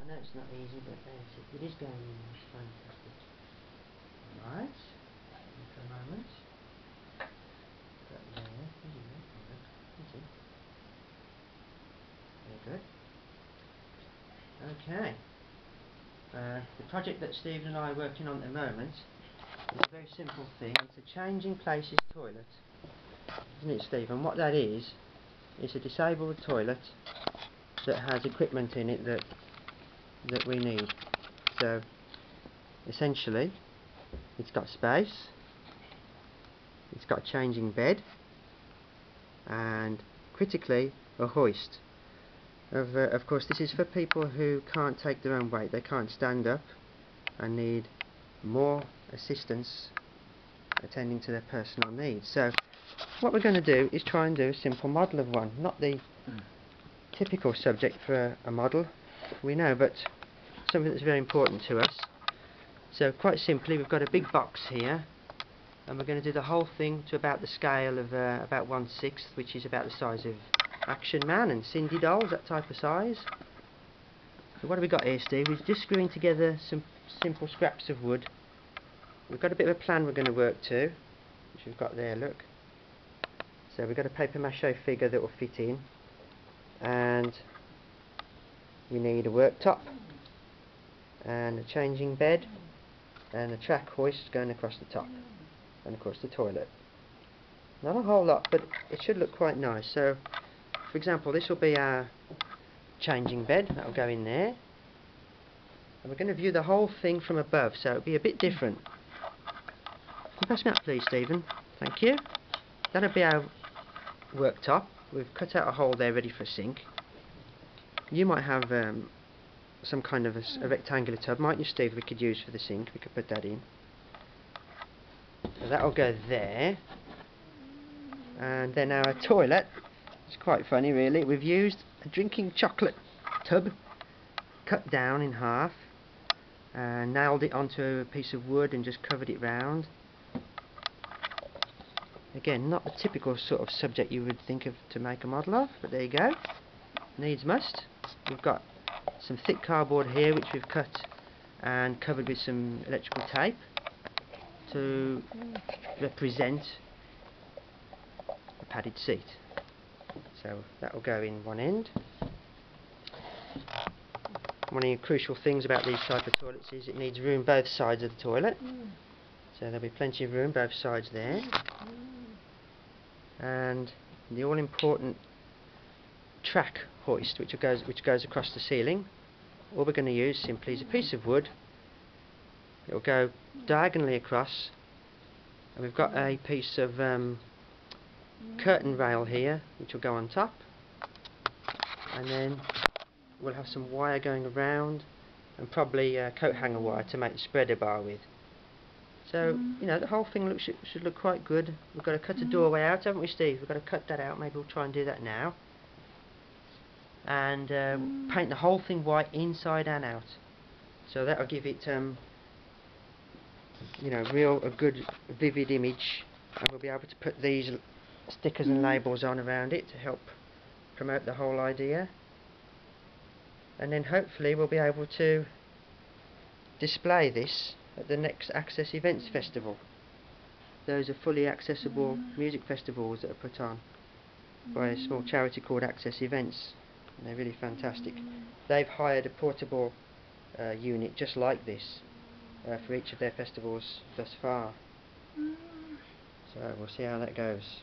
know it's not easy, but it is going in. It's fantastic. Right, for a moment. Got there. Easy. Very good. Okay. The project that Stephen and I are working on at the moment is a very simple thing. It's a changing places toilet, isn't it, Stephen? What that is a disabled toilet that has equipment in it that we need. So essentially, it's got space, it's got a changing bed, and critically, a hoist. Of course, this is for people who can't take their own weight. They can't stand up and need more assistance attending to their personal needs. So what we're going to do is try and do a simple model of one. Not the typical subject for a model, we know, but something that's very important to us. So quite simply, we've got a big box here, and we're going to do the whole thing to about the scale of about 1/6, which is about the size of Action Man and Cindy dolls, that type of size. So what have we got here, Steve? We're just screwing together some simple scraps of wood. We've got a bit of a plan we're going to work to, which we've got there, look. So we've got a paper mache figure that will fit in, and we need a worktop and a changing bed and a track hoist going across the top, and of course the toilet. Not a whole lot, but it should look quite nice. So for example, this will be our changing bed, that will go in there, and we're going to view the whole thing from above, so it'll be a bit different. Can you pass me that, please, Stephen? Thank you. That'll be our worktop. We've cut out a hole there ready for a sink. You might have some kind of a rectangular tub, mightn't you, Steve, we could use for the sink? We could put that in. So that'll go there. And then our toilet, it's quite funny really, we've used a drinking chocolate tub, cut down in half, and nailed it onto a piece of wood and just covered it round. Again, not the typical sort of subject you would think of to make a model of, but there you go. Needs must. We've got some thick cardboard here which we've cut and covered with some electrical tape to represent a padded seat. So that will go in one end. One of the crucial things about these type of toilets is it needs room both sides of the toilet. So there'll be plenty of room both sides there. And the all important track hoist which goes across the ceiling. All we're going to use simply is a piece of wood. It will go diagonally across, and we've got a piece of curtain rail here which will go on top, and then we'll have some wire going around and probably coat hanger wire to make the spreader bar with. So you know, the whole thing should look quite good. We've got to cut a doorway out, haven't we, Steve? We've got to cut that out. Maybe we'll try and do that now, and paint the whole thing white inside and out. So that'll give it you know, a good vivid image, and we'll be able to put these stickers and labels on around it to help promote the whole idea, and then hopefully we'll be able to display this at the next Access Events Festival. Those are fully accessible music festivals that are put on by a small charity called Access Events, and they're really fantastic. They've hired a portable unit just like this for each of their festivals thus far. So we'll see how that goes.